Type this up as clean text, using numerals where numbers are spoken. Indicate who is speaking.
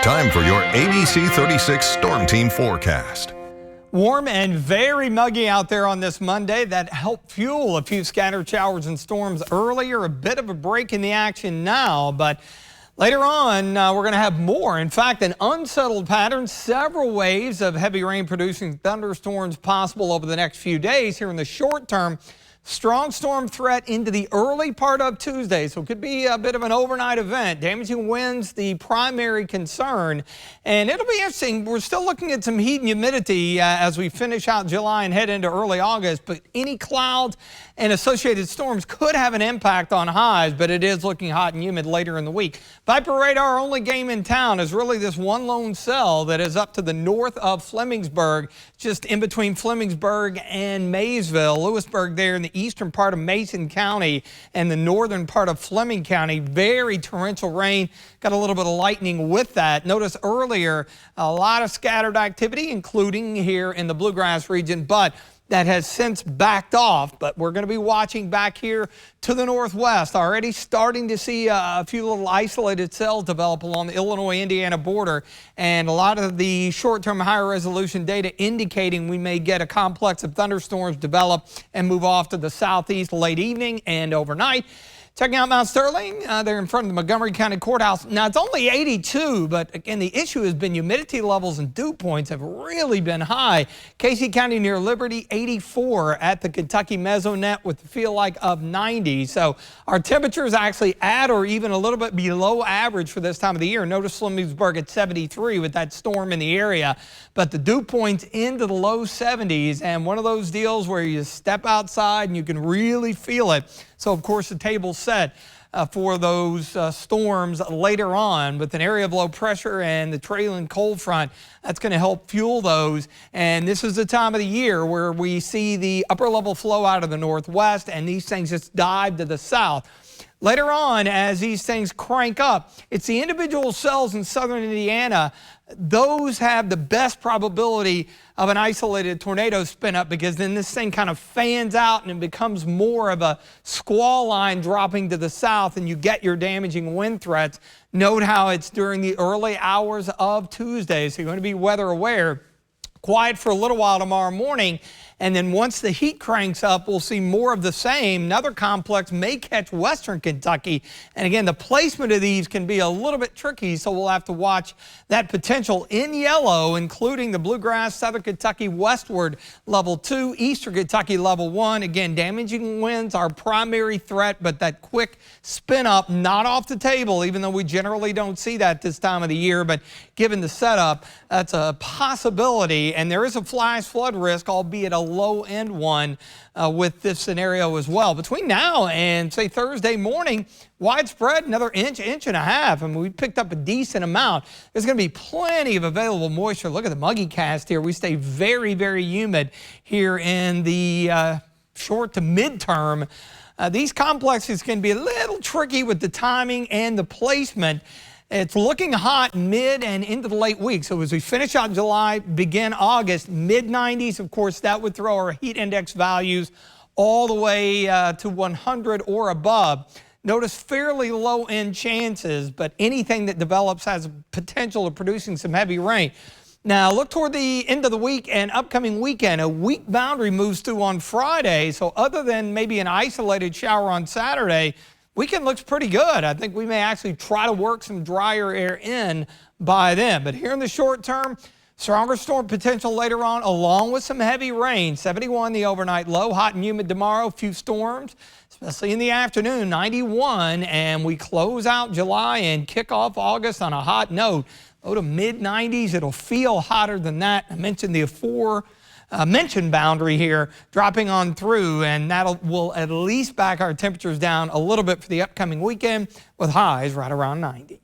Speaker 1: Time for your ABC 36 Storm Team forecast.
Speaker 2: Warm and very muggy out there on this Monday. That helped fuel a few scattered showers and storms earlier. A bit of a break in the action now, but later on we're going to have more. In fact, an unsettled pattern, several waves of heavy rain producing thunderstorms possible over the next few days. Here in the short term, strong storm threat into the early part of Tuesday, so it could be a bit of an overnight event. Damaging winds, the primary concern, and it'll be interesting. We're still looking at some heat and humidity as we finish out July and head into early August, but any clouds and associated storms could have an impact on highs, but it is looking hot and humid later in the week. Viper radar, only game in town is really this one lone cell that is up to the north of Flemingsburg, just in between Flemingsburg and Maysville. Lewisburg there in the eastern part of Mason County and the northern part of Fleming County. Very torrential rain. Got a little bit of lightning with that. Notice earlier a lot of scattered activity, including here in the Bluegrass region, but that has since backed off. But we're going to be watching back here to the northwest. Already starting to see a few little isolated cells develop along the Illinois-Indiana border, and a lot of the short-term higher resolution data indicating we may get a complex of thunderstorms develop and move off to the southeast late evening and overnight. Checking out Mount Sterling, they're in front of the Montgomery County Courthouse. Now, it's only 82, but again, the issue has been humidity levels and dew points have really been high. Casey County near Liberty, 84 at the Kentucky Mesonet with a feel like of 90. So our temperatures actually at or even a little bit below average for this time of the year. Notice Flemingsburg at 73 with that storm in the area, but the dew points into the low 70s, and one of those deals where you step outside and you can really feel it. So, of course, the table's set for those storms later on with an area of low pressure and the trailing cold front. That's going to help fuel those. And this is the time of the year where we see the upper level flow out of the northwest, and these things just dive to the south. Later on, as these things crank up, it's the individual cells in southern Indiana. Those have the best probability of an isolated tornado spin up, because then this thing kind of fans out and it becomes more of a squall line dropping to the south, and you get your damaging wind threats. Note how it's during the early hours of Tuesday, so you're going to be weather aware. Quiet for a little while tomorrow morning, and then once the heat cranks up, we'll see more of the same. Another complex may catch western Kentucky, and again, the placement of these can be a little bit tricky, so we'll have to watch that potential in yellow, including the Bluegrass, southern Kentucky westward level 2, eastern Kentucky level 1. Again, damaging winds are primary threat, but that quick spin up not off the table, even though we generally don't see that this time of the year. But given the setup, that's a possibility. And there is a flash flood risk, albeit a low-end one with this scenario as well. Between now and, say, Thursday morning, widespread, another inch, inch and a half. I mean, we picked up a decent amount. There's going to be plenty of available moisture. Look at the muggy cast here. We stay very, very humid here in the short to midterm. These complexes can be a little tricky with the timing and the placement. It's looking hot mid and into the late week. So as we finish out July, begin August, mid-90s, of course, that would throw our heat index values all the way to 100 or above. Notice fairly low-end chances, but anything that develops has a potential of producing some heavy rain. Now, look toward the end of the week and upcoming weekend. A weak boundary moves through on Friday, so other than maybe an isolated shower on Saturday, weekend looks pretty good. I think we may actually try to work some drier air in by then. But here in the short term, stronger storm potential later on, along with some heavy rain. 71 the overnight low, hot and humid tomorrow, few storms, especially in the afternoon, 91. And we close out July and kick off August on a hot note. Low to mid-90s. It'll feel hotter than that. I mentioned the mentioned boundary here dropping on through, and that will at least back our temperatures down a little bit for the upcoming weekend with highs right around 90.